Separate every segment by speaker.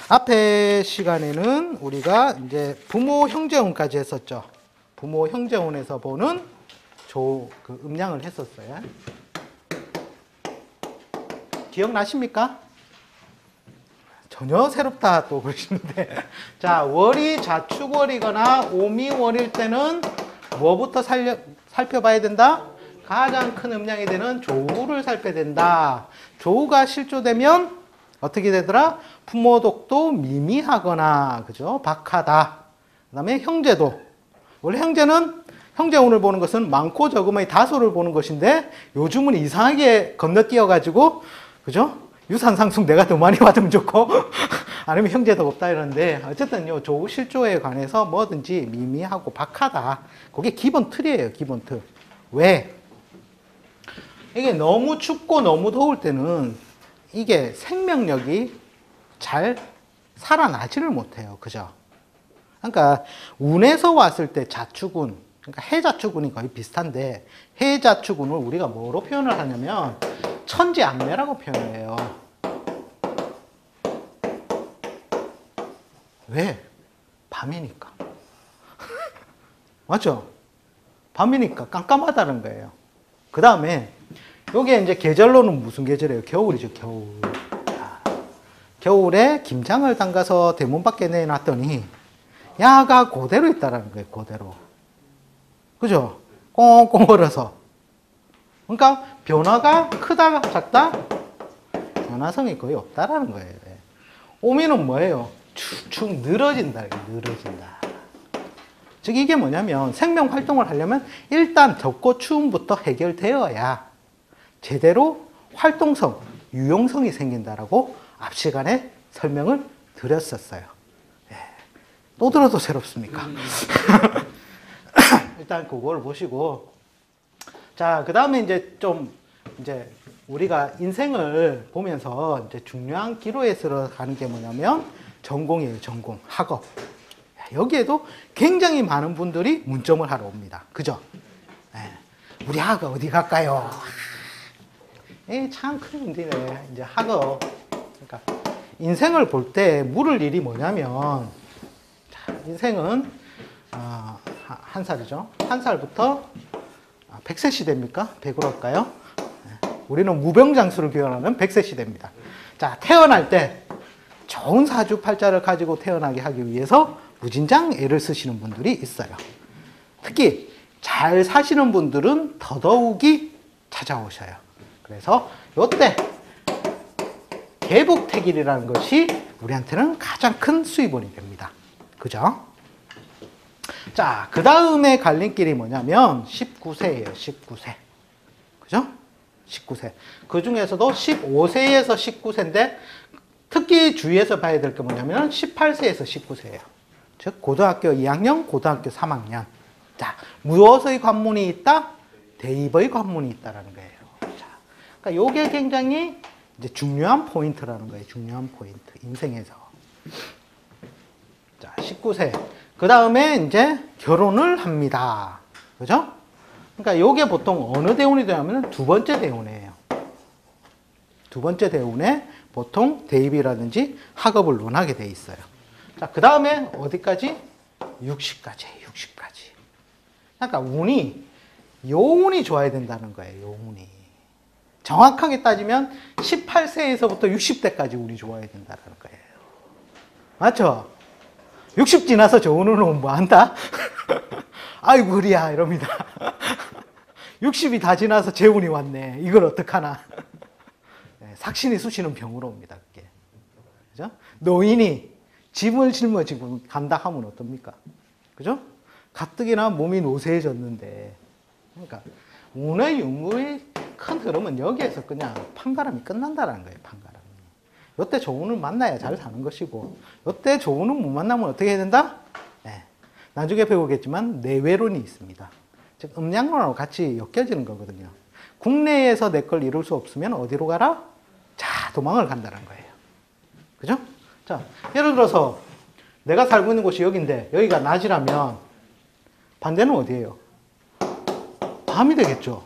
Speaker 1: 앞에 시간에는 우리가 이제 부모 형제운까지 했었죠. 부모 형제운에서 보는 그 음량을 했었어요. 기억나십니까? 전혀 새롭다 또 그러시는데. 자, 월이 좌축월이거나 오미월일 때는 뭐부터 살펴봐야 된다? 가장 큰 음량이 되는 조우를 살펴야 된다. 조우가 실조되면 어떻게 되더라? 부모독도 미미하거나, 그죠? 박하다. 그 다음에 형제도. 원래 형제는, 형제운을 보는 것은 많고 적음의 다소를 보는 것인데, 요즘은 이상하게 건너뛰어가지고, 그죠? 유산상승 내가 더 많이 받으면 좋고, 아니면 형제도 없다 이러는데, 어쨌든요, 조우 실조에 관해서 뭐든지 미미하고 박하다. 그게 기본 틀이에요, 기본 틀. 왜? 이게 너무 춥고 너무 더울 때는 이게 생명력이 잘 살아나지를 못해요. 그죠? 그러니까 운에서 왔을 때 자축운, 그러니까 해자축운이 거의 비슷한데 해자축운을 우리가 뭐로 표현을 하냐면 천지안매라고 표현해요. 왜? 밤이니까. 맞죠? 밤이니까 깜깜하다는 거예요. 그 다음에 요게 이제 계절로는 무슨 계절이에요? 겨울이죠, 겨울. 겨울에 김장을 담가서 대문 밖에 내놨더니 야가 그대로 있다라는 거예요, 그대로. 그죠? 꽁꽁 얼어서. 그러니까 변화가 크다, 작다? 변화성이 거의 없다라는 거예요. 오미는 뭐예요? 축축 늘어진다, 늘어진다. 즉 이게 뭐냐면 생명 활동을 하려면 일단 덥고 추움부터 해결되어야 제대로 활동성, 유용성이 생긴다라고 앞 시간에 설명을 드렸었어요. 네. 또 들어도 새롭습니까? 일단 그걸 보시고, 자, 그 다음에 이제 우리가 인생을 보면서 이제 중요한 기로에 들어가는 게 뭐냐면 전공이에요, 전공, 학업. 여기에도 굉장히 많은 분들이 문점을 하러 옵니다. 그죠? 네. 우리 학업 어디 갈까요? 참 큰 문제네. 이제 학업. 그러니까 인생을 볼 때 물을 일이 뭐냐면, 자, 인생은 한 살이죠. 한 살부터 100세 시대입니까? 100으로 할까요? 우리는 무병장수를 기원하는 100세 시대입니다. 자, 태어날 때 좋은 사주팔자를 가지고 태어나게 하기 위해서 무진장 애를 쓰시는 분들이 있어요. 특히 잘 사시는 분들은 더더욱이 찾아오셔요. 그래서 이때 개복택일이라는 것이 우리한테는 가장 큰 수입원이 됩니다. 그죠? 자, 그 다음에 갈림길이 뭐냐면 19세예요. 19세. 그죠? 19세. 그 중에서도 15세에서 19세인데 특히 주의해서 봐야 될 게 뭐냐면 18세에서 19세예요. 즉 고등학교 2학년, 고등학교 3학년. 자, 무엇의 관문이 있다? 대입의 관문이 있다라는 거예요. 자, 그러니까 요게 굉장히 이제 중요한 포인트라는 거예요. 중요한 포인트. 인생에서. 자, 19세. 그 다음에 이제 결혼을 합니다. 그죠? 그러니까 요게 보통 어느 대운이 되냐면 두 번째 대운이에요. 두 번째 대운에 보통 대입이라든지 학업을 논하게 돼 있어요. 자, 그 다음에 어디까지? 60까지. 60까지. 그러니까 요 운이 좋아야 된다는 거예요. 요 운이. 정확하게 따지면 18세에서부터 60대까지 운이 좋아야 된다는 거예요. 맞죠? 60 지나서 저 운은 오면 뭐 한다? 아이고, 그리야, 이럽니다. 60이 다 지나서 재운이 왔네. 이걸 어떡하나. 네, 삭신이 쑤시는 병으로 옵니다, 그게. 그죠? 노인이 짐을 짊어지고 간다 하면 어떻습니까? 그죠? 가뜩이나 몸이 노쇠해졌는데. 그러니까, 운의 유무의 큰 흐름은 여기에서 그냥 판가름이 끝난다는 거예요, 판가름이. 요때 좋은을 만나야 잘 사는 것이고, 요때 좋은을 못 만나면 어떻게 해야 된다? 네. 나중에 배우겠지만, 내외론이 있습니다. 즉, 음양론하고 같이 엮여지는 거거든요. 국내에서 내 걸 이룰 수 없으면 어디로 가라? 자, 도망을 간다는 거예요. 그죠? 자, 예를 들어서, 내가 살고 있는 곳이 여기인데, 여기가 낮이라면, 반대는 어디예요? 밤이 되겠죠.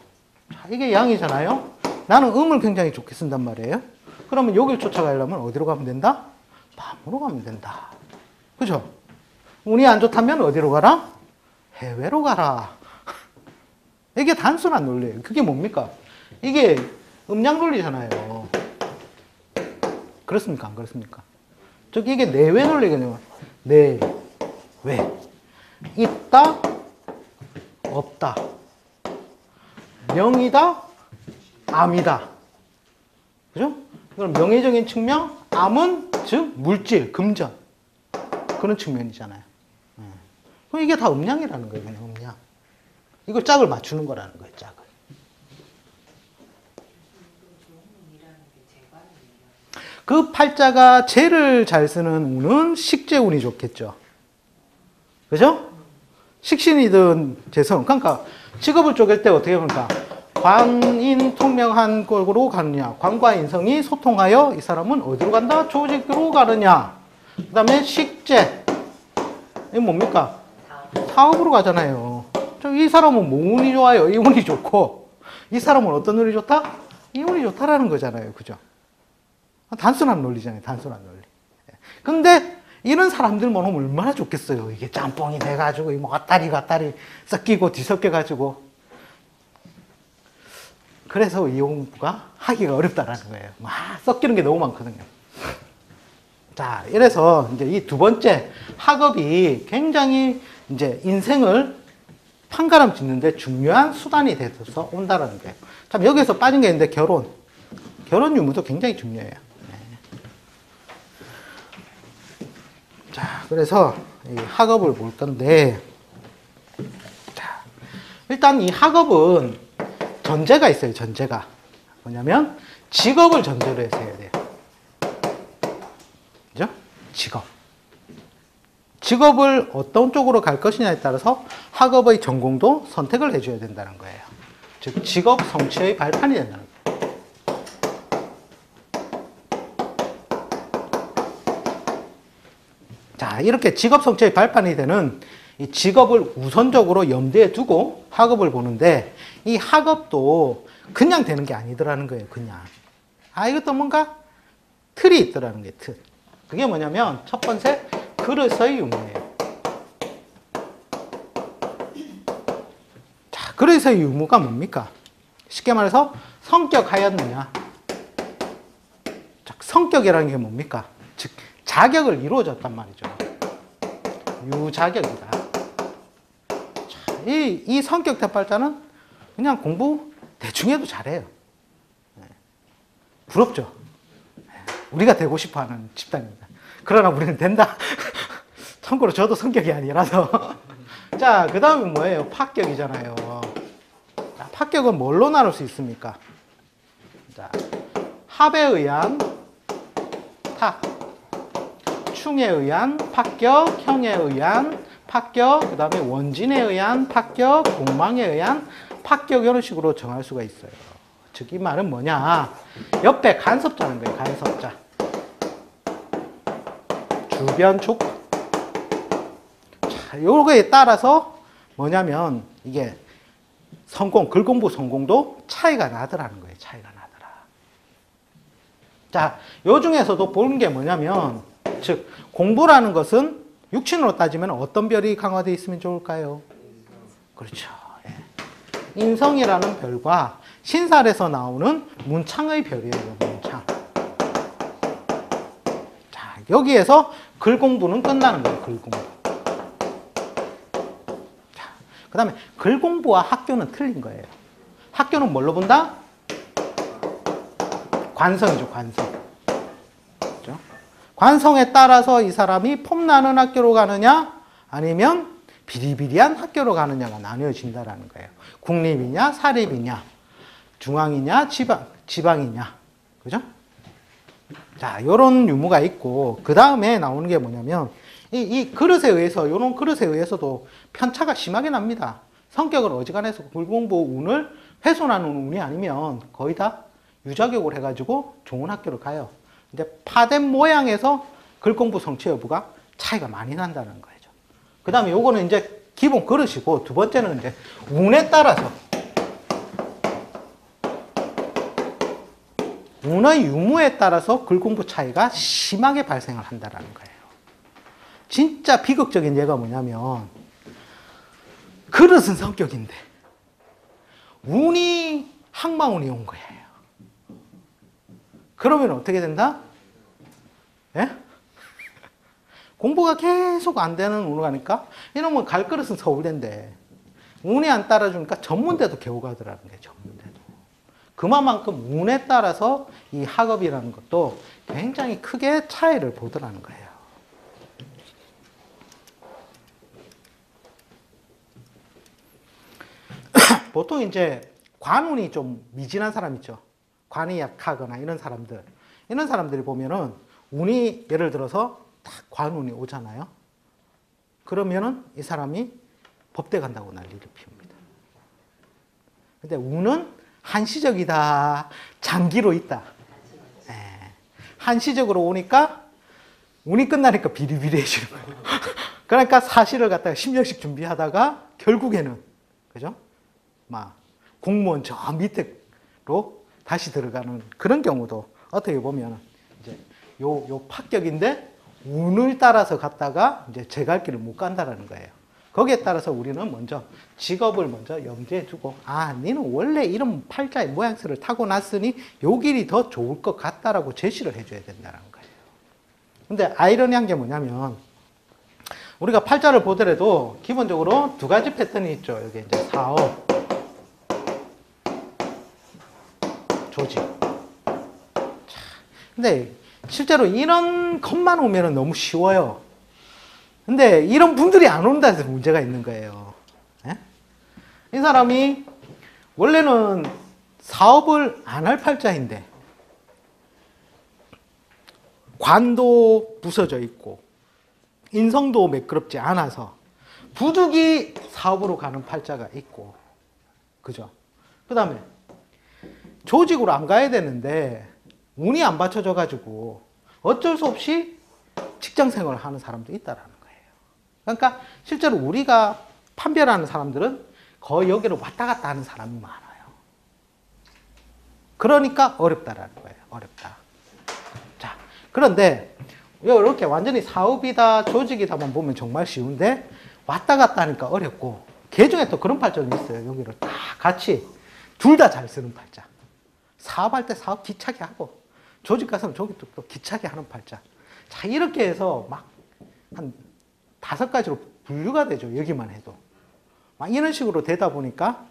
Speaker 1: 자, 이게 양이잖아요? 나는 음을 굉장히 좋게 쓴단 말이에요. 그러면 여길 쫓아가려면 어디로 가면 된다? 밤으로 가면 된다. 그죠? 운이 안 좋다면 어디로 가라? 해외로 가라. 이게 단순한 논리예요. 그게 뭡니까? 이게 음양 논리잖아요. 그렇습니까? 안 그렇습니까? 즉 이게 내외 논리거든요. 내외. 있다, 없다. 명이다, 암이다. 그죠? 그럼 명예적인 측면, 암은 즉 물질, 금전. 그런 측면이잖아요. 그럼 이게 다 음양이라는 거예요. 그냥 음양. 이걸 짝을 맞추는 거라는 거예요. 짝을. 그 팔자가 재를 잘 쓰는 운은 식재운이 좋겠죠. 그죠? 식신이든 재성. 그러니까 직업을 쪼갤 때 어떻게 합니까? 관인 통명한 곳으로 가느냐. 관과 인성이 소통하여 이 사람은 어디로 간다? 조직으로 가느냐. 그 다음에 식재. 이게 뭡니까? 사업으로 가잖아요. 이 사람은 뭐 운이 좋아요? 이 운이 좋고, 이 사람은 어떤 운이 좋다? 이 운이 좋다라는 거잖아요. 그죠? 단순한 논리잖아요. 단순한 논리. 근데 이런 사람들만 오면 얼마나 좋겠어요. 이게 짬뽕이 돼가지고, 뭐 왔다리 갔다리 섞이고 뒤섞여가지고. 그래서 이 공부가 하기가 어렵다라는 거예요. 막 섞이는 게 너무 많거든요. 자, 이래서 이제 이 두 번째 학업이 굉장히 이제 인생을 판가름 짓는데 중요한 수단이 돼서 온다라는 거예요. 참, 여기서 빠진 게 있는데 결혼. 결혼 유무도 굉장히 중요해요. 자, 그래서 이 학업을 볼 건데, 자, 일단 이 학업은 전제가 있어요. 전제가 뭐냐면 직업을 전제로 해서 해야 돼요. 그죠? 직업을 어떤 쪽으로 갈 것이냐에 따라서 학업의 전공도 선택을 해줘야 된다는 거예요. 즉 직업 성취의 발판이 된다는 거예요. 자, 이렇게 직업 성취의 발판이 되는 이 직업을 우선적으로 염두에 두고 학업을 보는데, 이 학업도 그냥 되는 게 아니더라는 거예요. 그냥. 이것도 뭔가 틀이 있더라는 거예요. 틀. 그게 뭐냐면 첫 번째, 그릇의 유무예요. 자, 그릇의 유무가 뭡니까? 쉽게 말해서 성격하였느냐. 자, 성격이라는 게 뭡니까? 즉 자격을 이루어졌단 말이죠. 유자격이다. 자, 이 성격 대팔자는 그냥 공부 대충 해도 잘해요. 부럽죠? 우리가 되고 싶어 하는 집단입니다. 그러나 우리는 된다. 참고로 저도 성격이 아니라서. 자, 그 다음에 뭐예요? 파격이잖아요. 자, 파격은 뭘로 나눌 수 있습니까? 자, 합에 의한 탁. 충에 의한 파격, 형에 의한 파격, 그 다음에 원진에 의한 파격, 공망에 의한 파격, 이런 식으로 정할 수가 있어요. 즉, 이 말은 뭐냐? 옆에 간섭자는 거예요. 간섭자. 주변 촉. 자, 요거에 따라서 뭐냐면 이게 성공, 글공부 성공도 차이가 나더라는 거예요. 차이가 나더라. 자, 요 중에서도 보는 게 뭐냐면, 즉 공부라는 것은 육친으로 따지면 어떤 별이 강화되어 있으면 좋을까요? 그렇죠. 예. 인성이라는 별과 신살에서 나오는 문창의 별이에요. 문창. 자, 여기에서 글 공부는 끝나는 거예요. 글 공부. 자, 그 다음에 글 공부와 학교는 틀린 거예요. 학교는 뭘로 본다? 관성이죠. 관성. 관성에 따라서 이 사람이 폼나는 학교로 가느냐 아니면 비리비리한 학교로 가느냐가 나뉘어진다는 거예요. 국립이냐 사립이냐, 중앙이냐 지방이냐. 그죠? 자, 요런 유무가 있고, 그 다음에 나오는 게 뭐냐면 이 그릇에 의해서, 요런 그릇에 의해서도 편차가 심하게 납니다. 성격을 어지간해서 글공부 운을 훼손하는 운이 아니면 거의 다 유자격을 해가지고 좋은 학교를 가요. 이제 파된 모양에서 글공부 성취 여부가 차이가 많이 난다는 거죠. 그 다음에 요거는 이제 기본 그릇이고, 두 번째는 이제 운에 따라서 운의 유무에 따라서 글공부 차이가 심하게 발생을 한다는 거예요. 진짜 비극적인 예가 뭐냐면 그릇은 성격인데 운이 항마운이 온 거예요. 그러면 어떻게 된다? 예? 공부가 계속 안 되는 운으로 가니까 이러면 갈 그릇은 서울대인데 운이 안 따라주니까 전문대도 겨우 가더라는 거예요. 전문대도. 그만큼 운에 따라서 이 학업이라는 것도 굉장히 크게 차이를 보더라는 거예요. 보통 이제 관운이 좀 미진한 사람 있죠. 관이 약하거나 이런 사람들이 보면은 운이 예를 들어서 딱 관운이 오잖아요. 그러면은 이 사람이 법대 간다고 난리를 피웁니다. 근데 운은 한시적이다. 장기로 있다. 예. 한시적으로 오니까 운이 끝나니까 비리비리해지는 거예요. 그러니까 사실을 갖다가 10년씩 준비하다가 결국에는 그죠? 막 공무원 저 밑으로 다시 들어가는 그런 경우도 어떻게 보면 이제 요 합격인데 운을 따라서 갔다가 이제 제 갈 길을 못 간다라는 거예요. 거기에 따라서 우리는 먼저 직업을 먼저 염두에 두고 아, 너는 원래 이런 팔자의 모양새를 타고났으니 요 길이 더 좋을 것 같다라고 제시를 해줘야 된다는 거예요. 근데 아이러니한 게 뭐냐면 우리가 팔자를 보더라도 기본적으로 두 가지 패턴이 있죠. 여기 이제 사업, 조직. 자, 근데 실제로 이런 것만 오면 너무 쉬워요. 근데 이런 분들이 안 온다 해서 문제가 있는 거예요. 예? 이 사람이 원래는 사업을 안 할 팔자인데 관도 부서져 있고 인성도 매끄럽지 않아서 부득이 사업으로 가는 팔자가 있고 그죠? 그 다음에 조직으로 안 가야 되는데 운이 안 받쳐져 가지고 어쩔 수 없이 직장 생활을 하는 사람도 있다라는 거예요. 그러니까 실제로 우리가 판별하는 사람들은 거의 여기로 왔다 갔다 하는 사람이 많아요. 그러니까 어렵다라는 거예요. 어렵다. 자, 그런데 이렇게 완전히 사업이다 조직이다만 보면 정말 쉬운데 왔다 갔다 하니까 어렵고 개중에 또 그런 팔자는 있어요. 여기를 다 같이 둘 다 잘 쓰는 팔자. 사업할 때 사업 기차게 하고 조직 가서는 조직 또 기차게 하는 팔자. 자, 이렇게 해서 막 한 5가지로 분류가 되죠. 여기만 해도. 막 이런 식으로 되다 보니까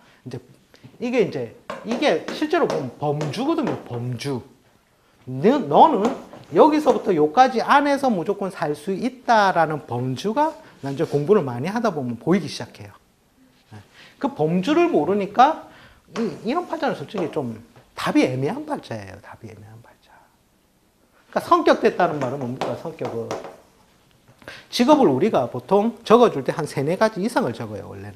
Speaker 1: 이게 실제로 보면 범주거든요. 범주. 너는 여기서부터 여기까지 안에서 무조건 살 수 있다라는 범주가 이제 공부를 많이 하다 보면 보이기 시작해요. 그 범주를 모르니까 이런 팔자는 솔직히 좀 답이 애매한 팔자예요. 답이 애매한 팔자. 그러니까 성격됐다는 말은 뭡니까? 성격은. 직업을 우리가 보통 적어줄 때 한 3-4가지 이상을 적어요. 원래는.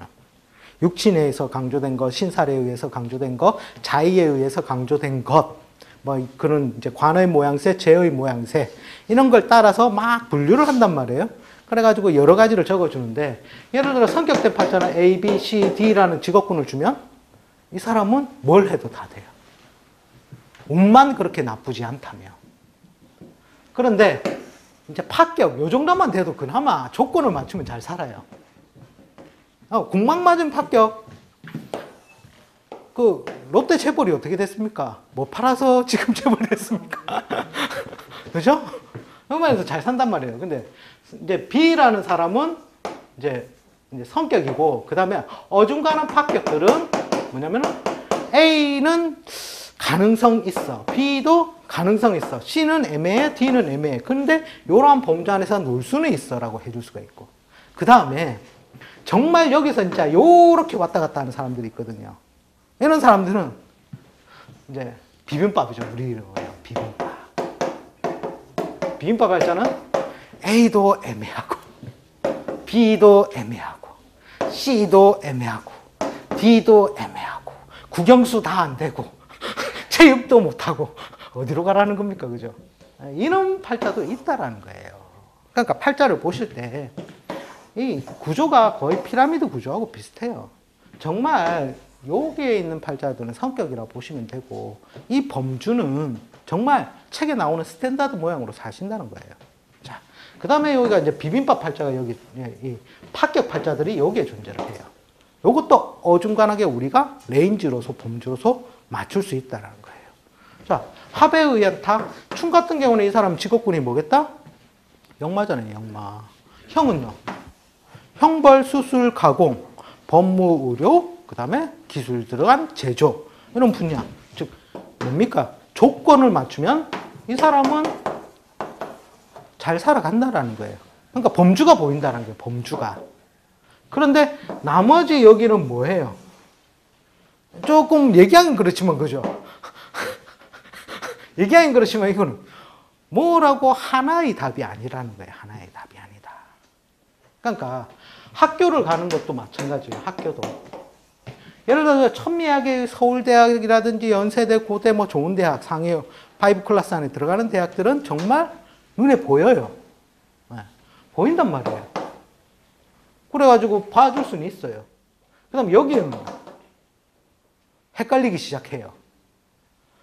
Speaker 1: 육친에 의해서 강조된 것, 신살에 의해서 강조된 것, 자의에 의해서 강조된 것, 뭐 그런 이제 관의 모양새, 재의 모양새 이런 걸 따라서 막 분류를 한단 말이에요. 그래가지고 여러 가지를 적어주는데 예를 들어 성격된 팔자는 A, B, C, D라는 직업군을 주면 이 사람은 뭘 해도 다 돼요. 운만 그렇게 나쁘지 않다면. 그런데 이제 합격 요 정도만 돼도 그나마 조건을 맞추면 잘 살아요. 공막 맞은 합격. 그 롯데 재벌이 어떻게 됐습니까? 뭐 팔아서 지금 재벌이 됐습니까? 그죠? 그러면서 잘 산단 말이에요. 근데 이제 B라는 사람은 이제 성격이고 그 다음에 어중간한 합격들은 뭐냐면은 A는 가능성 있어. B도 가능성 있어. C는 애매해. D는 애매해. 근데 이러한 범주 안에서 놀 수는 있어 라고 해줄 수가 있고 그 다음에 정말 여기서 진짜 요렇게 왔다 갔다 하는 사람들이 있거든요. 이런 사람들은 이제 비빔밥이죠. 우리로 해요. 비빔밥. 비빔밥 할자는 A도 애매하고 B도 애매하고 C도 애매하고 D도 애매하고 국영수 다 안 되고 체육도 못하고 어디로 가라는 겁니까? 그죠? 이런 팔자도 있다라는 거예요. 그러니까 팔자를 보실 때 이 구조가 거의 피라미드 구조하고 비슷해요. 정말 여기에 있는 팔자들은 성격이라고 보시면 되고, 이 범주는 정말 책에 나오는 스탠다드 모양으로 사신다는 거예요. 자, 그 다음에 여기가 이제 비빔밥 팔자가 여기, 이 파격 팔자들이 여기에 존재를 해요. 요것도 어중간하게 우리가 레인지로서, 범주로서 맞출 수 있다는 거예요. 자, 합에 의한 다, 충 같은 경우는 이 사람 직업군이 뭐겠다? 역마잖아요, 역마. 형은요? 형벌, 수술, 가공, 법무, 의료, 그 다음에 기술 들어간 제조. 이런 분야. 즉, 뭡니까? 조건을 맞추면 이 사람은 잘 살아간다라는 거예요. 그러니까 범주가 보인다는 거예요, 범주가. 그런데 나머지 여기는 뭐예요? 조금 얘기하긴 그렇지만, 그죠? 얘기하긴 그렇지만 이거는 뭐라고 하나의 답이 아니라는 거예요. 하나의 답이 아니다. 그러니까 학교를 가는 것도 마찬가지예요. 학교도. 예를 들어서 천미하게 서울대학이라든지 연세대, 고대, 뭐 좋은 대학, 상해, 5클래스 안에 들어가는 대학들은 정말 눈에 보여요. 네. 보인단 말이에요. 그래가지고 봐줄 수는 있어요. 그 다음 여기는 헷갈리기 시작해요.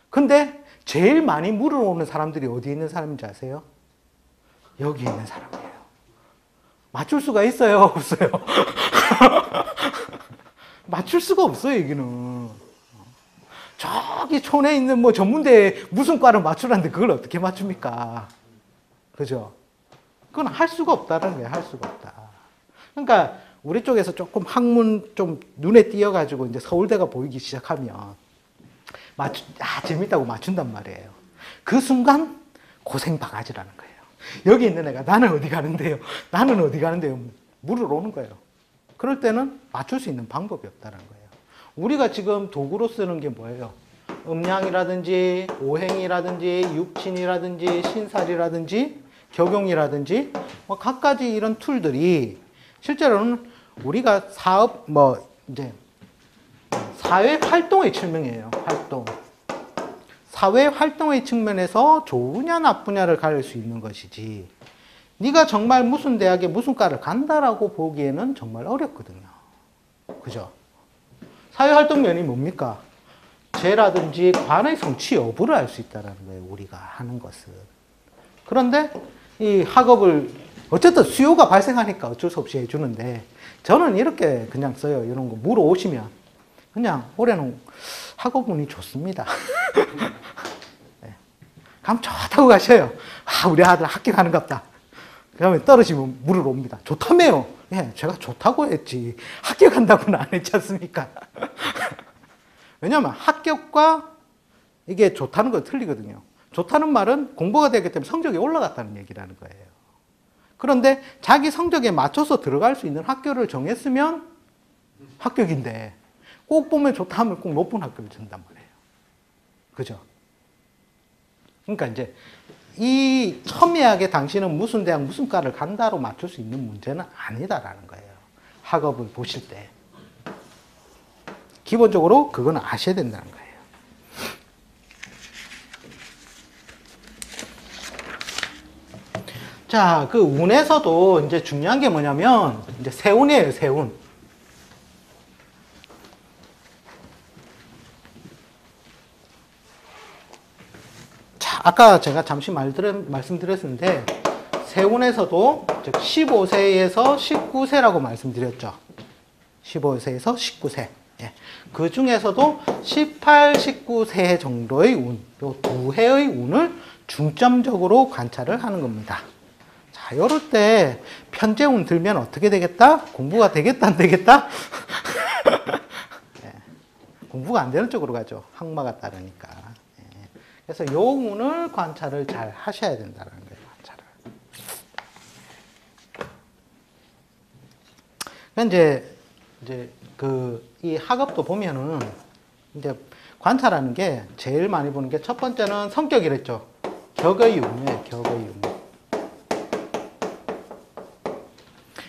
Speaker 1: 근데 제일 많이 물어오는 사람들이 어디에 있는 사람인지 아세요? 여기 있는 사람이에요. 맞출 수가 있어요? 없어요? 맞출 수가 없어요, 여기는. 저기 촌에 있는 뭐 전문대에 무슨 과를 맞추라는데 그걸 어떻게 맞춥니까? 그죠? 그건 할 수가 없다는 거예요, 할 수가 없다. 그러니까 우리 쪽에서 조금 학문 좀 눈에 띄어가지고 이제 서울대가 보이기 시작하면 재밌다고 맞춘단 말이에요. 그 순간 고생 바가지라는 거예요. 여기 있는 애가 나는 어디 가는데요? 나는 어디 가는데요? 물으러 오는 거예요. 그럴 때는 맞출 수 있는 방법이 없다는 거예요. 우리가 지금 도구로 쓰는 게 뭐예요? 음량이라든지 오행이라든지 육친이라든지 신살이라든지 격용이라든지 뭐 각가지 이런 툴들이 실제로는 우리가 사업 이제 사회 활동의 측면이에요. 활동. 사회 활동의 측면에서 좋으냐 나쁘냐를 가릴 수 있는 것이지. 네가 정말 무슨 대학에 무슨 과를 간다라고 보기에는 정말 어렵거든요. 그죠? 사회 활동 면이 뭡니까? 죄라든지 관의 성취 여부를 알 수 있다는 거예요. 우리가 하는 것은. 그런데 이 학업을 어쨌든 수요가 발생하니까 어쩔 수 없이 해주는데 저는 이렇게 그냥 써요. 이런 거 물어오시면 그냥 올해는 학업운이 좋습니다. 네. 그럼 좋다고 가셔요. 아, 우리 아들 합격하는 것 같다. 그러면 떨어지면 물으러 옵니다. 좋다며요. 예, 제가 좋다고 했지. 합격한다고는 안 했지 않습니까? 왜냐하면 합격과 이게 좋다는 건 틀리거든요. 좋다는 말은 공부가 되기 때문에 성적이 올라갔다는 얘기라는 거예요. 그런데 자기 성적에 맞춰서 들어갈 수 있는 학교를 정했으면 합격인데 꼭 보면 좋다 하면 꼭 높은 학교를 준단 말이에요. 그죠? 그러니까 이제 이 첨예하게 당신은 무슨 대학 무슨 과를 간다로 맞출 수 있는 문제는 아니다라는 거예요. 학업을 보실 때. 기본적으로 그건 아셔야 된다는 거예요. 자, 그 운에서도 이제 중요한 게 뭐냐면 이제 세운이에요, 세운. 자, 아까 제가 잠시 말씀드렸는데 세운에서도 즉 15세에서 19세라고 말씀드렸죠. 15세에서 19세. 예. 그 중에서도 18, 19세 정도의 운, 요 두 해의 운을 중점적으로 관찰을 하는 겁니다. 자, 요럴 때 편재운 들면 어떻게 되겠다? 공부가 되겠다, 안 되겠다? 예. 공부가 안 되는 쪽으로 가죠. 항마가 따르니까. 예. 그래서 요 운을 관찰을 잘 하셔야 된다는 거예요. 관찰을. 이제 이 학업도 보면은 이제 관찰하는 게 제일 많이 보는 게 첫 번째는 성격이랬죠. 격의 운이에요. 격의 운.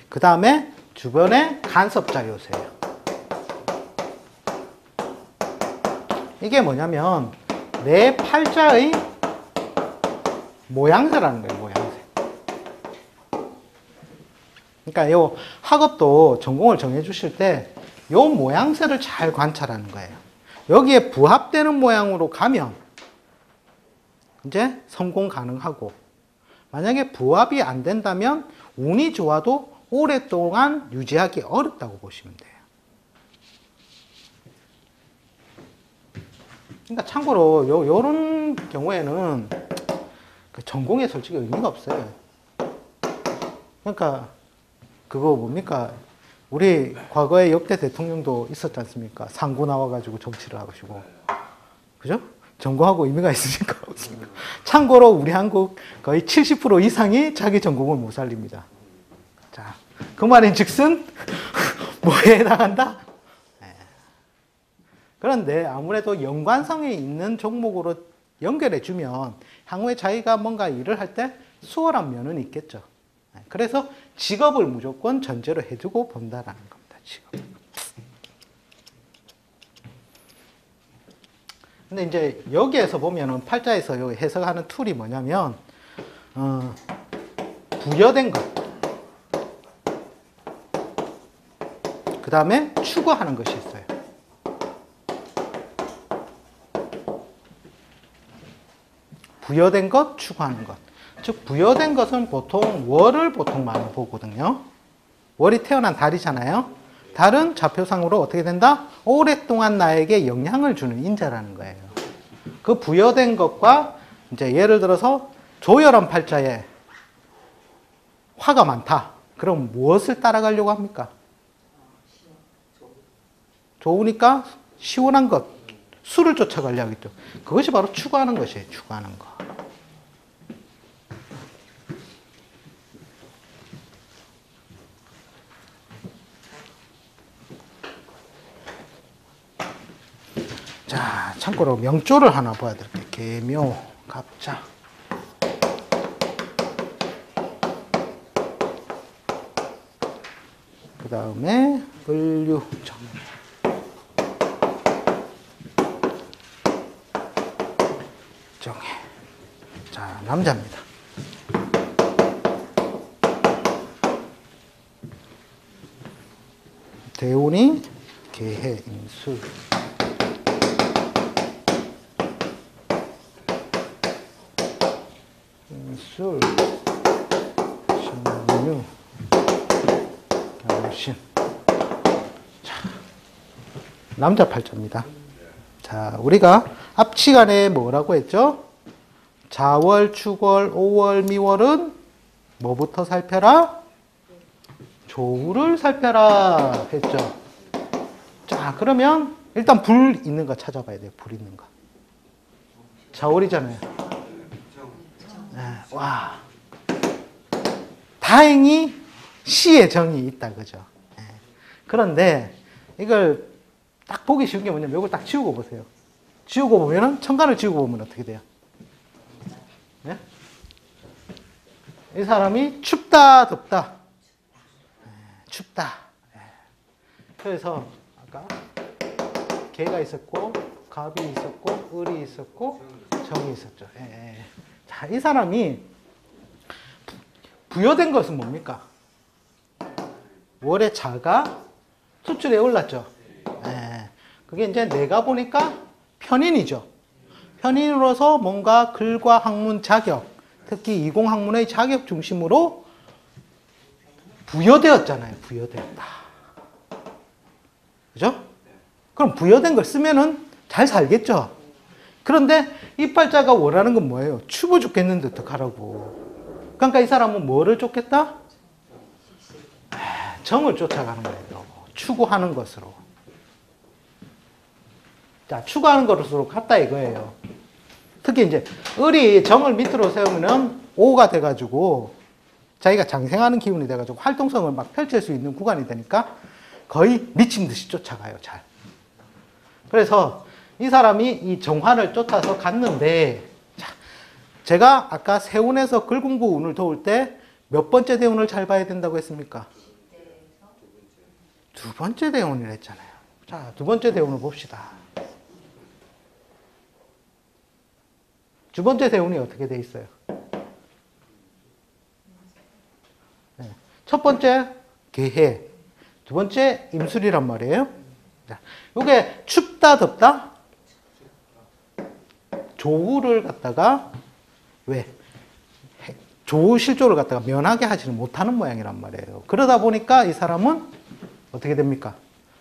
Speaker 1: 그 다음에 주변에 간섭자 요소예요. 이게 뭐냐면 내 팔자의 모양새라는 거예요. 모양새. 그러니까 이 학업도 전공을 정해 주실 때 요 모양새를 잘 관찰하는 거예요. 여기에 부합되는 모양으로 가면 이제 성공 가능하고, 만약에 부합이 안 된다면 운이 좋아도 오랫동안 유지하기 어렵다고 보시면 돼요. 그러니까 참고로 요런 경우에는 전공에 솔직히 의미가 없어요. 그러니까 그거 뭡니까? 우리 과거에 역대 대통령도 있었지 않습니까? 상고 나와가지고 정치를 하시고. 그죠? 전공하고 의미가 있으니까 없습니까? 참고로 우리 한국 거의 70% 이상이 자기 전공을 못 살립니다. 자, 그 말인 즉슨 뭐에 해당한다? 네. 그런데 아무래도 연관성이 있는 종목으로 연결해주면 향후에 자기가 뭔가 일을 할 때 수월한 면은 있겠죠. 그래서 직업을 무조건 전제로 해두고 본다라는 겁니다. 직업. 근데 이제 여기에서 보면은 팔자에서 여기 해석하는 툴이 뭐냐면 부여된 것, 그 다음에 추구하는 것이 있어요. 부여된 것, 추구하는 것. 즉 부여된 것은 보통 월을 보통 많이 보거든요. 월이 태어난 달이잖아요. 달은 좌표상으로 어떻게 된다? 오랫동안 나에게 영향을 주는 인자라는 거예요. 그 부여된 것과 이제 예를 들어서 조열한 팔자에 화가 많다. 그럼 무엇을 따라가려고 합니까? 좋으니까 시원한 것, 수를 쫓아가려고 하겠죠. 그것이 바로 추구하는 것이에요. 추구하는 것. 자, 참고로 명조를 하나 보여드릴게요. 계묘, 갑자. 그 다음에 을류, 정묘. 정해. 자, 남자입니다. 대운이 계해, 임술. 술, 신유, 결신. 자, 남자 팔자입니다. 자, 우리가 앞 시간에 뭐라고 했죠? 자월, 축월, 오월, 미월은 뭐부터 살펴라? 조우를 살펴라 했죠. 자, 그러면 일단 불 있는 거 찾아봐야 돼요. 불 있는 거. 자월이잖아요. 와, 다행히 시의 정이 있다, 그죠? 그런데 이걸 딱 보기 쉬운 게 뭐냐면 이걸 딱 지우고 보세요. 지우고 보면은 천간을 지우고 보면 어떻게 돼요? 네? 이 사람이 춥다, 덥다. 춥다. 그래서 아까 개가 있었고 갑이 있었고 을이 있었고 정이 있었죠. 자, 이 사람이 부여된 것은 뭡니까? 월에 자가 수출에 올랐죠. 그게 이제 내가 보니까 편인이죠. 편인으로서 뭔가 글과 학문 자격, 특히 이공학문의 자격 중심으로 부여되었잖아요. 부여되었다. 그죠? 그럼 부여된 걸 쓰면은 잘 살겠죠. 그런데 이 팔자가 원하는 건 뭐예요? 추워 죽겠는데 어떡하라고. 그러니까 이 사람은 뭐를 쫓겠다? 정을 쫓아가는 거예요. 추구하는 것으로. 자, 추구하는 것으로 갔다 이거예요. 특히 이제 을이 정을 밑으로 세우면 오가 돼가지고 자기가 장생하는 기운이 돼가지고 활동성을 막 펼칠 수 있는 구간이 되니까 거의 미친 듯이 쫓아가요. 잘. 그래서 이 사람이 이 정화를 쫓아서 갔는데, 자, 제가 아까 세운에서 글공부 운을 도울 때 몇 번째 대운을 잘 봐야 된다고 했습니까? 두 번째 대운을 했잖아요. 자, 두 번째 대운을 봅시다. 두 번째 대운이 어떻게 돼 있어요? 첫 번째 개해, 두 번째 임술이란 말이에요. 자, 요게 춥다, 덥다? 조우를 갖다가, 왜? 조우 실조를 갖다가 면하게 하지는 못하는 모양이란 말이에요. 그러다 보니까 이 사람은 어떻게 됩니까?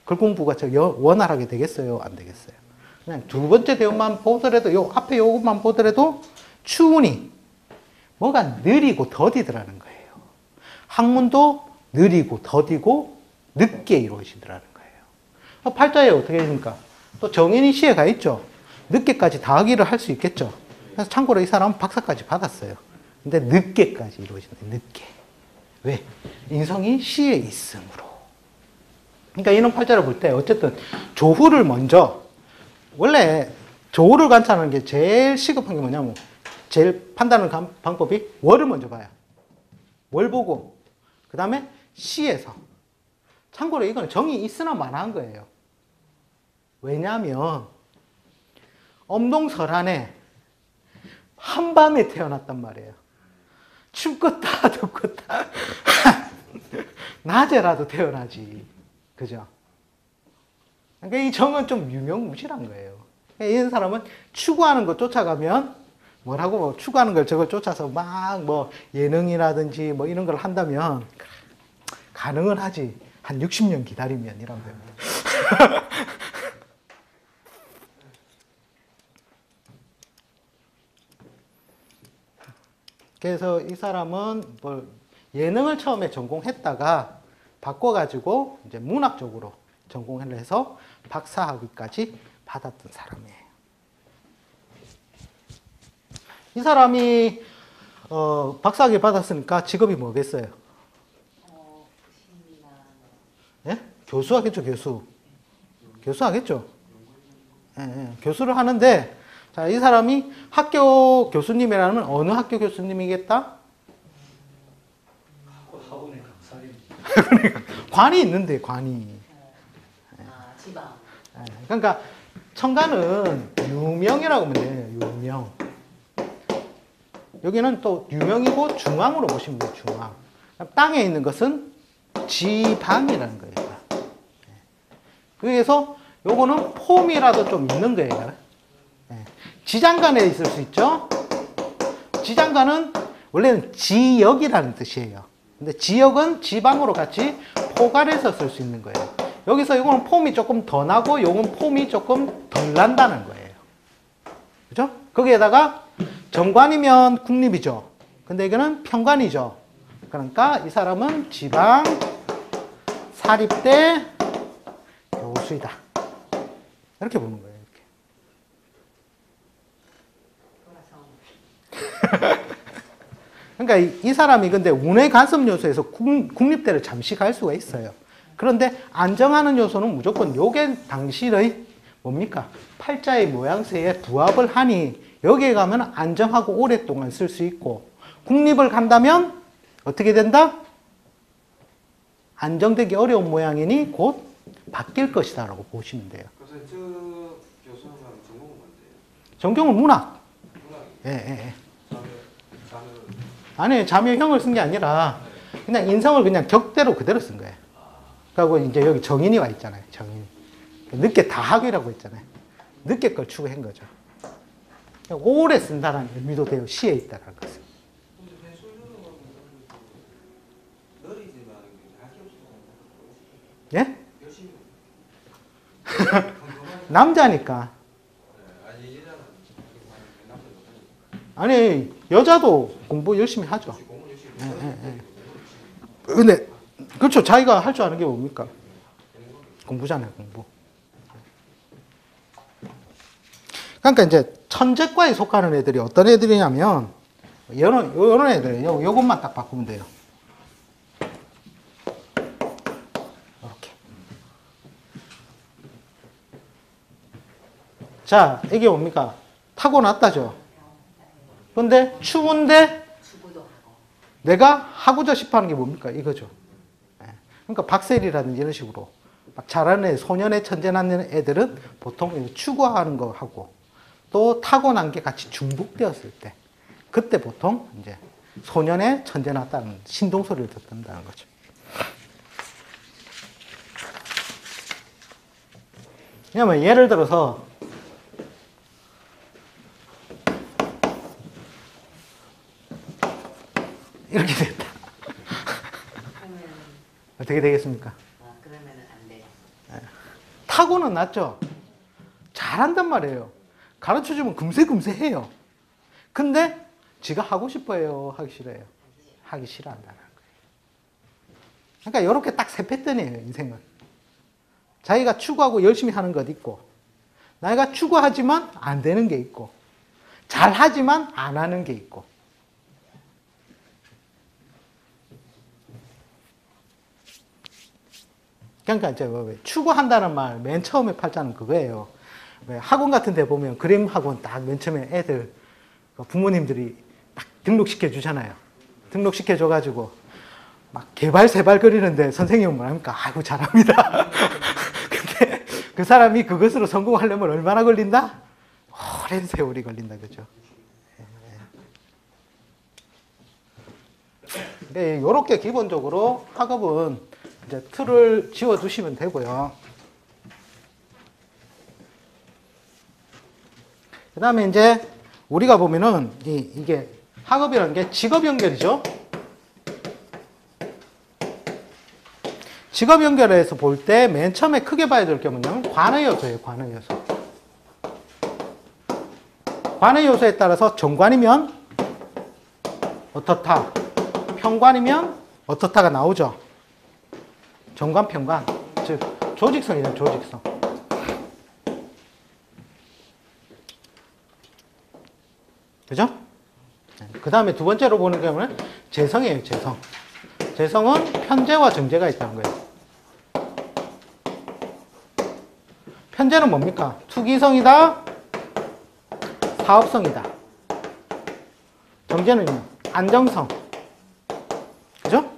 Speaker 1: 글 공부가 원활하게 되겠어요? 안 되겠어요? 그냥 두 번째 대운만 보더라도, 요 앞에 요것만 보더라도 추운이 뭐가 느리고 더디더라는 거예요. 학문도 느리고 더디고 늦게 이루어지더라는 거예요. 팔자에 어떻게 됩니까? 또 정인이 시에 가 있죠. 늦게까지 다 하기를 할 수 있겠죠. 그래서 참고로 이 사람은 박사까지 받았어요. 근데 늦게까지 이루어진다. 늦게. 왜? 인성이 시에 있으므로. 그러니까 이런 팔자를 볼 때 어쨌든 조후를 먼저, 원래 조후를 관찰하는 게 제일 시급한 게 뭐냐면, 제일 판단하는 방법이 월을 먼저 봐요. 월 보고 그 다음에 시에서. 참고로 이건 정이 있으나 마나한 거예요. 왜냐하면 엄동설한에 한밤에 태어났단 말이에요. 춥겠다 덥겠다 낮에라도 태어나지. 그죠? 그러니까 이 정은 좀 유명무실한 거예요. 그러니까 이 사람은 추구하는 거 쫓아가면 뭐라고 뭐 추구하는 걸 저걸 쫓아서 막 뭐 예능이라든지 뭐 이런 걸 한다면 가능은 하지. 한 60년 기다리면 이런 겁니다. 그래서 이 사람은 뭐 예능을 처음에 전공했다가 바꿔가지고 이제 문학 쪽으로 전공을 해서 박사학위까지 받았던 사람이에요. 이 사람이 박사학위 받았으니까 직업이 뭐겠어요? 예? 교수 하겠죠, 교수. 교수 하겠죠. 예, 예. 교수를 하는데, 자, 이 사람이 학교 교수님이라면 어느 학교 교수님이겠다?
Speaker 2: 학원의 강사님.
Speaker 1: 그러니까 관이 있는데, 관이.
Speaker 3: 아, 지방.
Speaker 1: 예. 그러니까 청가는 유명이라고 하면 돼요, 유명. 여기는 또 유명이고 중앙으로 보시면 돼요, 중앙. 땅에 있는 것은 지방이라는 거예요. 그래서 요거는 폼이라도 좀 있는 거예요. 지장간에 있을 수 있죠. 지장간은 원래는 지역이라는 뜻이에요. 근데 지역은 지방으로 같이 포괄해서 쓸 수 있는 거예요. 여기서 요거는 폼이 조금 더 나고 요건 폼이 조금 덜 난다는 거예요. 그죠? 거기에다가 정관이면 국립이죠. 근데 이거는 평관이죠. 그러니까 이 사람은 지방 사립대 교수이다. 이렇게 보는 거예요. 이렇게. 그러니까 이 사람이 근데 운의 간섭 요소에서 국립대를 잠시 갈 수가 있어요. 그런데 안정하는 요소는 무조건 요게 당신의 뭡니까? 팔자의 모양새에 부합을 하니 여기에 가면 안정하고 오랫동안 쓸 수 있고, 국립을 간다면 어떻게 된다? 안정되기 어려운 모양이니 곧 바뀔 것이다 라고 보시면 돼요.
Speaker 2: 그래서 저 교수는 전공은 뭔데요?
Speaker 1: 전공은 문학.
Speaker 2: 문학이.
Speaker 1: 예, 예, 예.
Speaker 2: 자녀.
Speaker 1: 아니, 자묘형을 쓴 게 아니라 그냥 인성을 그냥 격대로 그대로 쓴 거예요. 그리고 이제 여기 정인이 와 있잖아요. 정인. 늦게 다학이라고 했잖아요. 늦게 걸 추구한 거죠. 오래 쓴다는 의미도 돼요. 시에 있다는 것은.
Speaker 2: 근데 해수류는 느리지만 할게 없어.
Speaker 1: 예?
Speaker 2: 열심히.
Speaker 1: 남자니까.
Speaker 2: 아니 여자는 남자 못하니까.
Speaker 1: 아니, 여자도 공부 열심히 하죠.
Speaker 2: 공부 열심히.
Speaker 1: 예, 예, 예. 근데, 그렇죠. 자기가 할 줄 아는 게 뭡니까? 공부잖아요, 공부. 그러니까 이제 천재과에 속하는 애들이 어떤 애들이냐면, 이런 애들이에요. 요것만 딱 바꾸면 돼요. 이렇게. 자, 이게 뭡니까? 타고났다죠. 근데 추운데 내가 하고자 싶어 하는 게 뭡니까? 이거죠. 그러니까 박셀이라든지 이런 식으로 막 잘하는 애, 소년의 천재 낳는 애들은 보통 추구하는 거 하고, 또 타고난 게 같이 중복되었을 때, 그때 보통 이제 소년의 천재 낳았다는 신동소리를 듣는다는 거죠. 왜냐면 예를 들어서 이렇게 됐다.
Speaker 3: 그러면
Speaker 1: 어떻게 되겠습니까?
Speaker 3: 그러면은 안 돼요.
Speaker 1: 타고는 났죠. 잘한단 말이에요. 가르쳐주면 금세 해요. 근데 지가 하고 싶어요, 하기 싫어요? 하기 싫어한다는 거예요. 그러니까 이렇게 딱 세 패턴이에요, 인생은. 자기가 추구하고 열심히 하는 것 있고, 나이가 추구하지만 안 되는 게 있고, 잘하지만 안 하는 게 있고. 그러니까 이제 추구한다는 말 맨 처음에 팔자는 그거예요. 왜 학원 같은 데 보면 그림 학원 딱 맨 처음에 애들 부모님들이 딱 등록시켜 주잖아요. 등록시켜 줘가지고 막 개발세발 그리는데 선생님은 뭐합니까? 아이고 잘합니다. 근데 그 사람이 그것으로 성공하려면 얼마나 걸린다? 오랜 세월이 걸린다, 그죠? 이렇게 기본적으로 학업은 이제 틀을 지어 두시면 되고요. 그 다음에 이제 우리가 보면은 이게 학업이라는 게 직업 연결이죠. 직업 연결해서 볼 때 맨 처음에 크게 봐야 될 게 뭐냐면 관의 요소예요. 관의 요소. 관의 요소에 따라서 정관이면 어떻다, 평관이면 어떻다가 나오죠. 정관, 평관, 즉 조직성이죠. 조직성. 그죠? 그 다음에 두 번째로 보는 게 뭐냐면 재성이에요. 재성. 재성은 편재와 정재가 있다는 거예요. 편재는 뭡니까? 투기성이다, 사업성이다. 정재는요, 안정성. 그죠?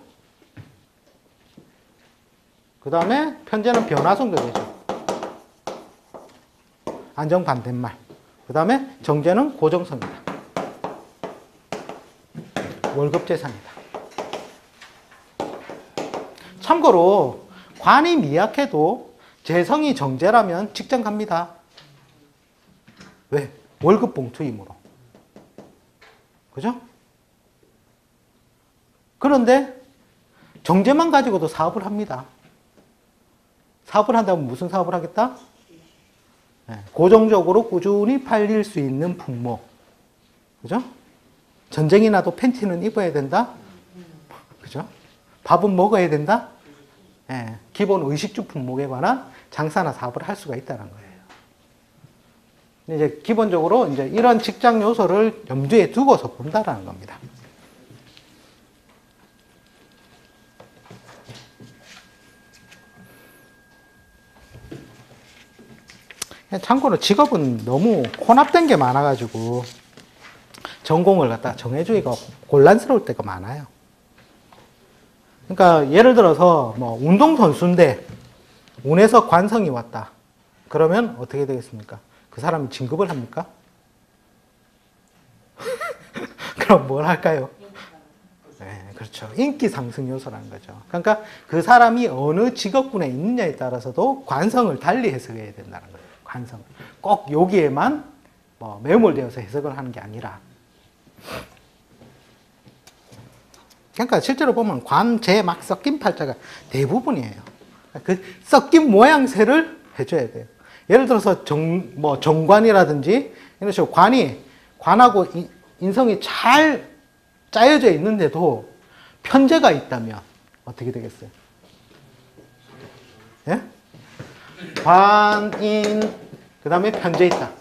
Speaker 1: 그 다음에 편재는 변화성도 되죠. 안정 반대말. 그 다음에 정재는 고정성이다. 월급재산이다. 참고로 관이 미약해도 재성이 정재라면 직장 갑니다. 왜? 월급 봉투이므로. 그죠? 그런데 정재만 가지고도 사업을 합니다. 사업을 한다면 무슨 사업을 하겠다? 고정적으로 꾸준히 팔릴 수 있는 품목. 그죠? 전쟁이 나도 팬티는 입어야 된다? 그죠? 밥은 먹어야 된다? 기본 의식주 품목에 관한 장사나 사업을 할 수가 있다는 거예요. 이제 기본적으로 이제 이런 직장 요소를 염두에 두고서 본다라는 겁니다. 참고로 직업은 너무 혼합된 게 많아가지고 전공을 갖다 정해주기가 곤란스러울 때가 많아요. 그러니까 예를 들어서 뭐 운동선수인데 운에서 관성이 왔다. 그러면 어떻게 되겠습니까? 그 사람이 진급을 합니까? 그럼 뭘 할까요? 네, 그렇죠. 인기 상승 요소라는 거죠. 그러니까 그 사람이 어느 직업군에 있느냐에 따라서도 관성을 달리 해석해야 된다는 거예요. 관성. 꼭 여기에만 뭐 매몰되어서 해석을 하는 게 아니라. 그러니까 실제로 보면 관, 재 막 섞인 팔자가 대부분이에요. 그 섞인 모양새를 해줘야 돼요. 예를 들어서 정관이라든지 이런 식으로 관하고 인성이 잘 짜여져 있는데도 편재가 있다면 어떻게 되겠어요? 예? 관인 그 다음에 편재 있다.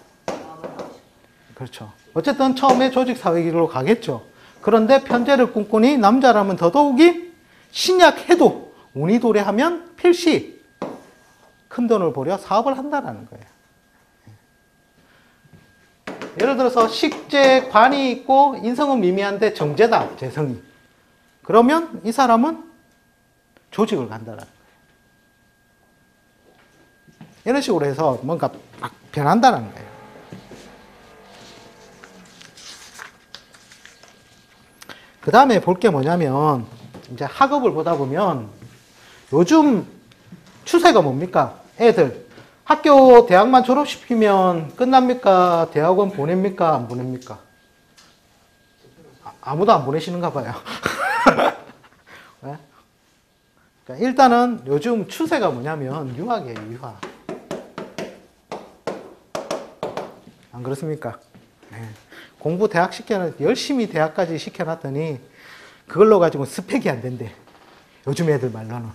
Speaker 1: 그렇죠. 어쨌든 처음에 조직사회기로 가겠죠. 그런데 편재를 꿈꾸니 남자라면 더더욱이 신약해도 운이 도래하면 필시 큰 돈을 벌여 사업을 한다는 거예요. 예를 들어서 식재 관이 있고 인성은 미미한데 정재다, 재성이. 그러면 이 사람은 조직을 간다는 거예요. 이런 식으로 해서 뭔가 막 변한다는 거예요. 그 다음에 볼 게 뭐냐면, 이제 학업을 보다 보면 요즘 추세가 뭡니까? 애들 학교 대학만 졸업시키면 끝납니까? 대학원 보냅니까? 안 보냅니까? 아무도 안 보내시는가 봐요. 네? 그러니까 일단은 요즘 추세가 뭐냐면 유학이에요, 유학. 안 그렇습니까? 네. 공부 대학 열심히 대학까지 시켜놨더니 그걸로 가지고 스펙이 안 된대. 요즘 애들 말로는.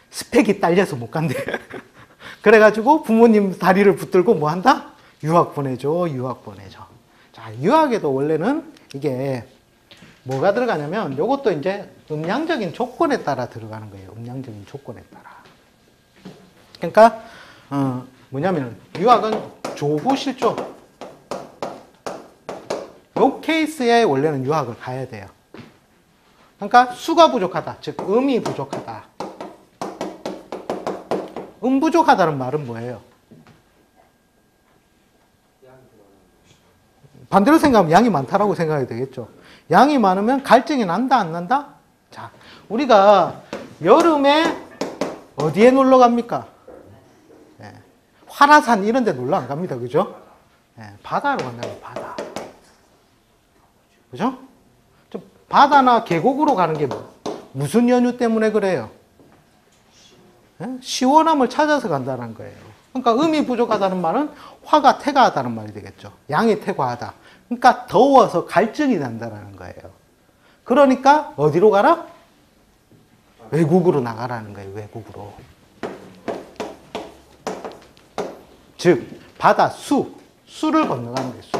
Speaker 1: 스펙이 딸려서 못 간대. 그래가지고 부모님 다리를 붙들고 뭐 한다? 유학 보내줘, 유학 보내줘. 자, 유학에도 원래는 이게 뭐가 들어가냐면 요것도 이제 음량적인 조건에 따라 들어가는 거예요. 음량적인 조건에 따라. 그러니까 뭐냐면 유학은 조후 실조. 요 케이스에 원래는 유학을 가야 돼요. 그러니까 수가 부족하다. 즉 음이 부족하다. 음 부족하다는 말은 뭐예요? 반대로 생각하면 양이 많다라고 생각이 되겠죠. 양이 많으면 갈증이 난다, 안 난다? 자, 우리가 여름에 어디에 놀러 갑니까? 예, 화라산 이런 데 놀러 안 갑니다. 그죠? 예, 바다로 간다면 바다. 그죠? 좀 바다나 계곡으로 가는 게 무슨 연유 때문에 그래요? 예? 시원함을 찾아서 간다는 거예요. 그러니까 음이 부족하다는 말은 화가 태가하다는 말이 되겠죠. 양이 태과하다. 그러니까 더워서 갈증이 난다는 거예요. 그러니까 어디로 가라? 외국으로 나가라는 거예요. 외국으로. 즉 바다 수를 건너가는 거예요. 수.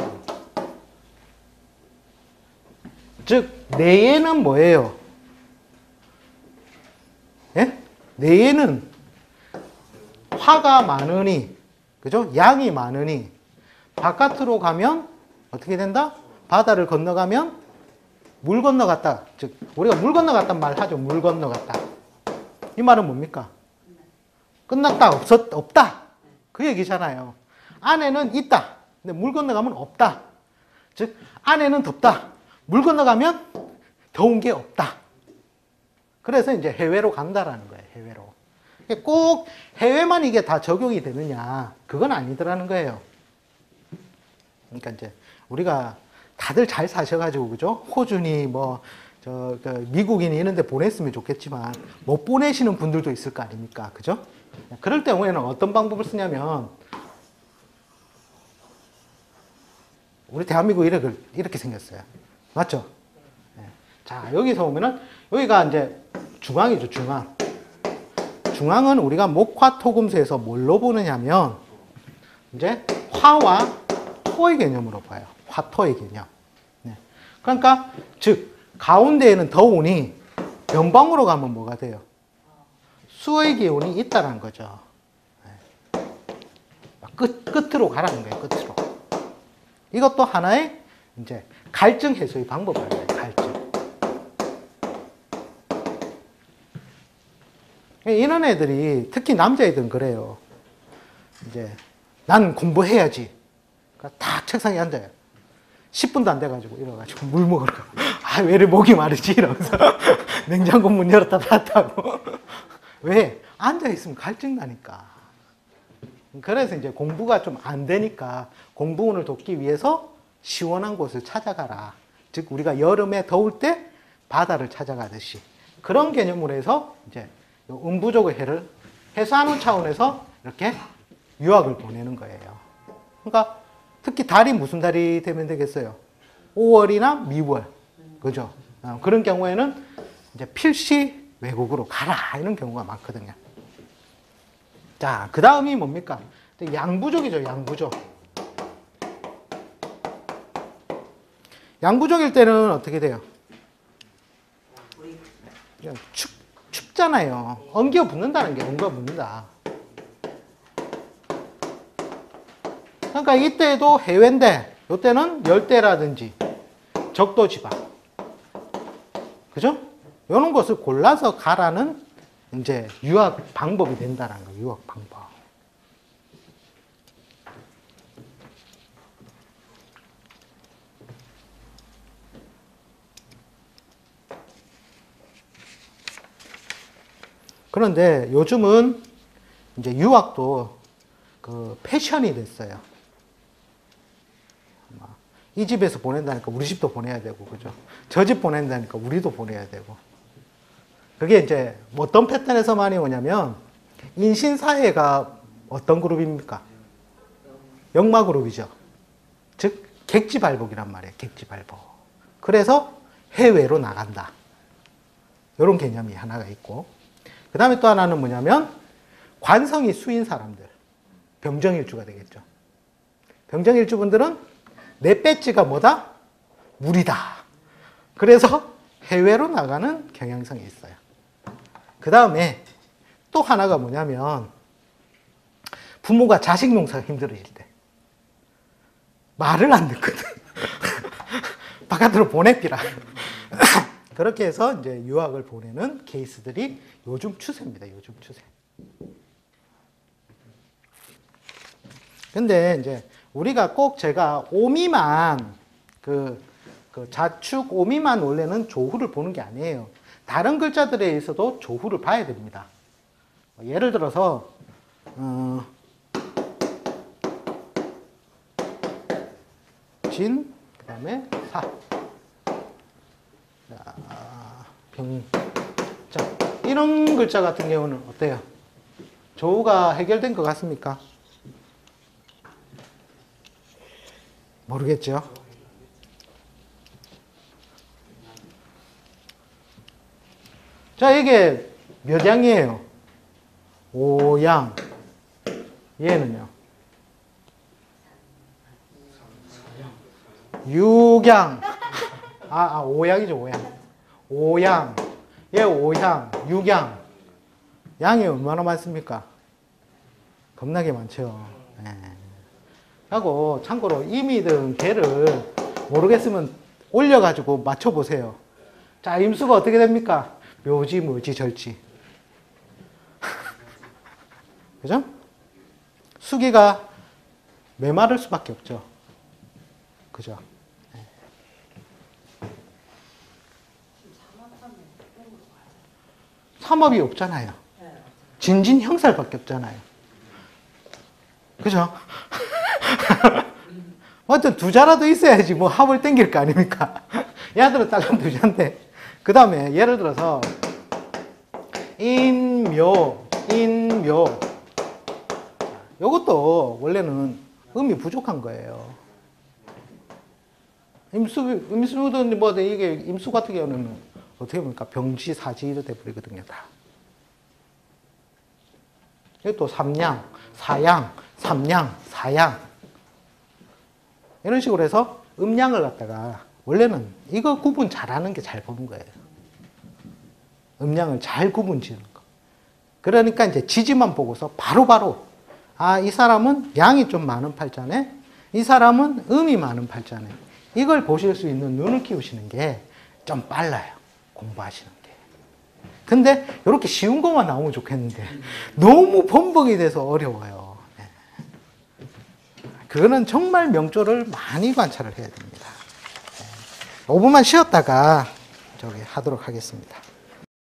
Speaker 1: 즉 내에는 뭐예요? 예? 내에는 화가 많으니, 그죠? 양이 많으니 바깥으로 가면 어떻게 된다? 바다를 건너가면 물 건너갔다. 즉 우리가 물 건너갔단 말 하죠. 물 건너갔다. 이 말은 뭡니까? 끝났다, 없다. 그 얘기잖아요. 안에는 있다. 근데 물 건너가면 없다. 즉 안에는 덥다. 물 건너가면 더운 게 없다. 그래서 이제 해외로 간다라는 거예요. 해외로. 꼭 해외만 이게 다 적용이 되느냐? 그건 아니더라는 거예요. 그러니까 이제 우리가 다들 잘 사셔가지고, 그죠? 호주니 미국이니 이런 데 보냈으면 좋겠지만 못 보내시는 분들도 있을 거 아닙니까? 그죠? 그럴 경우에는 어떤 방법을 쓰냐면 우리 대한민국 이렇게 생겼어요. 맞죠? 네. 자, 여기서 보면은 여기가 이제 중앙이죠, 중앙. 중앙은 우리가 목화토금수에서 뭘로 보느냐면 이제 화와 토의 개념으로 봐요. 화토의 개념. 네. 그러니까 즉 가운데에는 더우니 변방으로 가면 뭐가 돼요? 수의 기운이 있다는 거죠. 네. 끝으로 가라는 거예요. 끝으로. 이것도 하나의 이제 갈증 해소의 방법이에요. 갈증. 이런 애들이 특히 남자애들은 그래요. 이제 난 공부해야지. 그러니까 다 책상에 앉아요. 10분도 안 돼가지고 일어나가지고 물 먹으러 가고. 아, 왜 이렇게 목이 마르지? 이러면서 냉장고 문 열었다 닫았다 하고. 왜? 앉아있으면 갈증 나니까. 그래서 이제 공부가 좀 안 되니까 공부운을 돕기 위해서 시원한 곳을 찾아가라. 즉 우리가 여름에 더울 때 바다를 찾아가듯이 그런 개념으로 해서 이제 음부족의 해를 해소하는 차원에서 이렇게 유학을 보내는 거예요. 그러니까 특히 달이 무슨 달이 되면 되겠어요? 5월이나 미월. 그죠? 그런 경우에는 이제 필시 외국으로 가라. 이런 경우가 많거든요. 자, 그 다음이 뭡니까? 양부족이죠, 양부족. 양부족일 때는 어떻게 돼요? 춥잖아요. 엉겨 붙는다는 게 엉겨 붙는다. 그러니까 이때도 해외인데 이때는 열대라든지 적도지방. 그죠? 이런 것을 골라서 가라는 이제 유학 방법이 된다는 거예요. 유학 방법. 그런데 요즘은 이제 유학도 그 패션이 됐어요. 이 집에서 보낸다니까 우리 집도 보내야 되고, 그죠? 저 집 보낸다니까 우리도 보내야 되고. 그게 이제 어떤 패턴에서 많이 오냐면, 인신사회가 어떤 그룹입니까? 역마 그룹이죠. 즉, 객지발복이란 말이에요. 객지발복. 그래서 해외로 나간다. 이런 개념이 하나가 있고. 그 다음에 또 하나는 뭐냐면, 관성이 수인 사람들. 병정일주가 되겠죠. 병정일주분들은 내 배지가 뭐다? 물이다. 그래서 해외로 나가는 경향성이 있어요. 그 다음에 또 하나가 뭐냐면 부모가 자식 농사가 힘들어질 때 말을 안 듣거든. 바깥으로 보내피라. 그렇게 해서 이제 유학을 보내는 케이스들이 요즘 추세입니다. 요즘 추세. 근데 이제 우리가 꼭 제가 오미만 그 자축 오미만 원래는 조후를 보는 게 아니에요. 다른 글자들에 있어도 조후를 봐야 됩니다. 예를 들어서 진 그다음에 사. 자, 이런 글자 같은 경우는 어때요? 조후가 해결된 것 같습니까? 모르겠죠. 자, 이게 몇 양이에요? 5양. 얘는요? 6양. 5양이죠, 5양. 5양. 얘 5양, 6양. 양이 얼마나 많습니까? 겁나게 많죠. 네. 하고 참고로 임이든 개를 모르겠으면 올려가지고 맞춰보세요. 자, 임수가 어떻게 됩니까? 묘지, 무지, 절지. 그죠? 수기가 메마를 수밖에 없죠. 그죠? 네. 삼업이 없잖아요. 진진 형살밖에 없잖아요. 그죠? 어떤 두 자라도 있어야지 뭐 합을 땡길 거 아닙니까? 얘들은 딸랑 두 자인데. 그 다음에 예를 들어서 인묘. 요것도 원래는 음이 부족한 거예요. 임수든 뭐 이게 임수 같은 경우는 어떻게 보니까 병지, 사지로 돼버리거든요, 다. 이것도 삼양, 사양, 삼양, 사양. 이런 식으로 해서 음양을 갖다가 원래는 이거 구분 잘하는 게 잘 보는 거예요. 음양을 잘 구분 지는 거. 그러니까 이제 지지만 보고서 바로바로 이 사람은 양이 좀 많은 팔자네. 이 사람은 음이 많은 팔자네. 이걸 보실 수 있는 눈을 키우시는 게 좀 빨라요. 공부하시는 게. 근데 이렇게 쉬운 것만 나오면 좋겠는데 너무 범벅이 돼서 어려워요. 네. 그거는 정말 명조를 많이 관찰을 해야 됩니다. 5분만 쉬었다가 하도록 하겠습니다.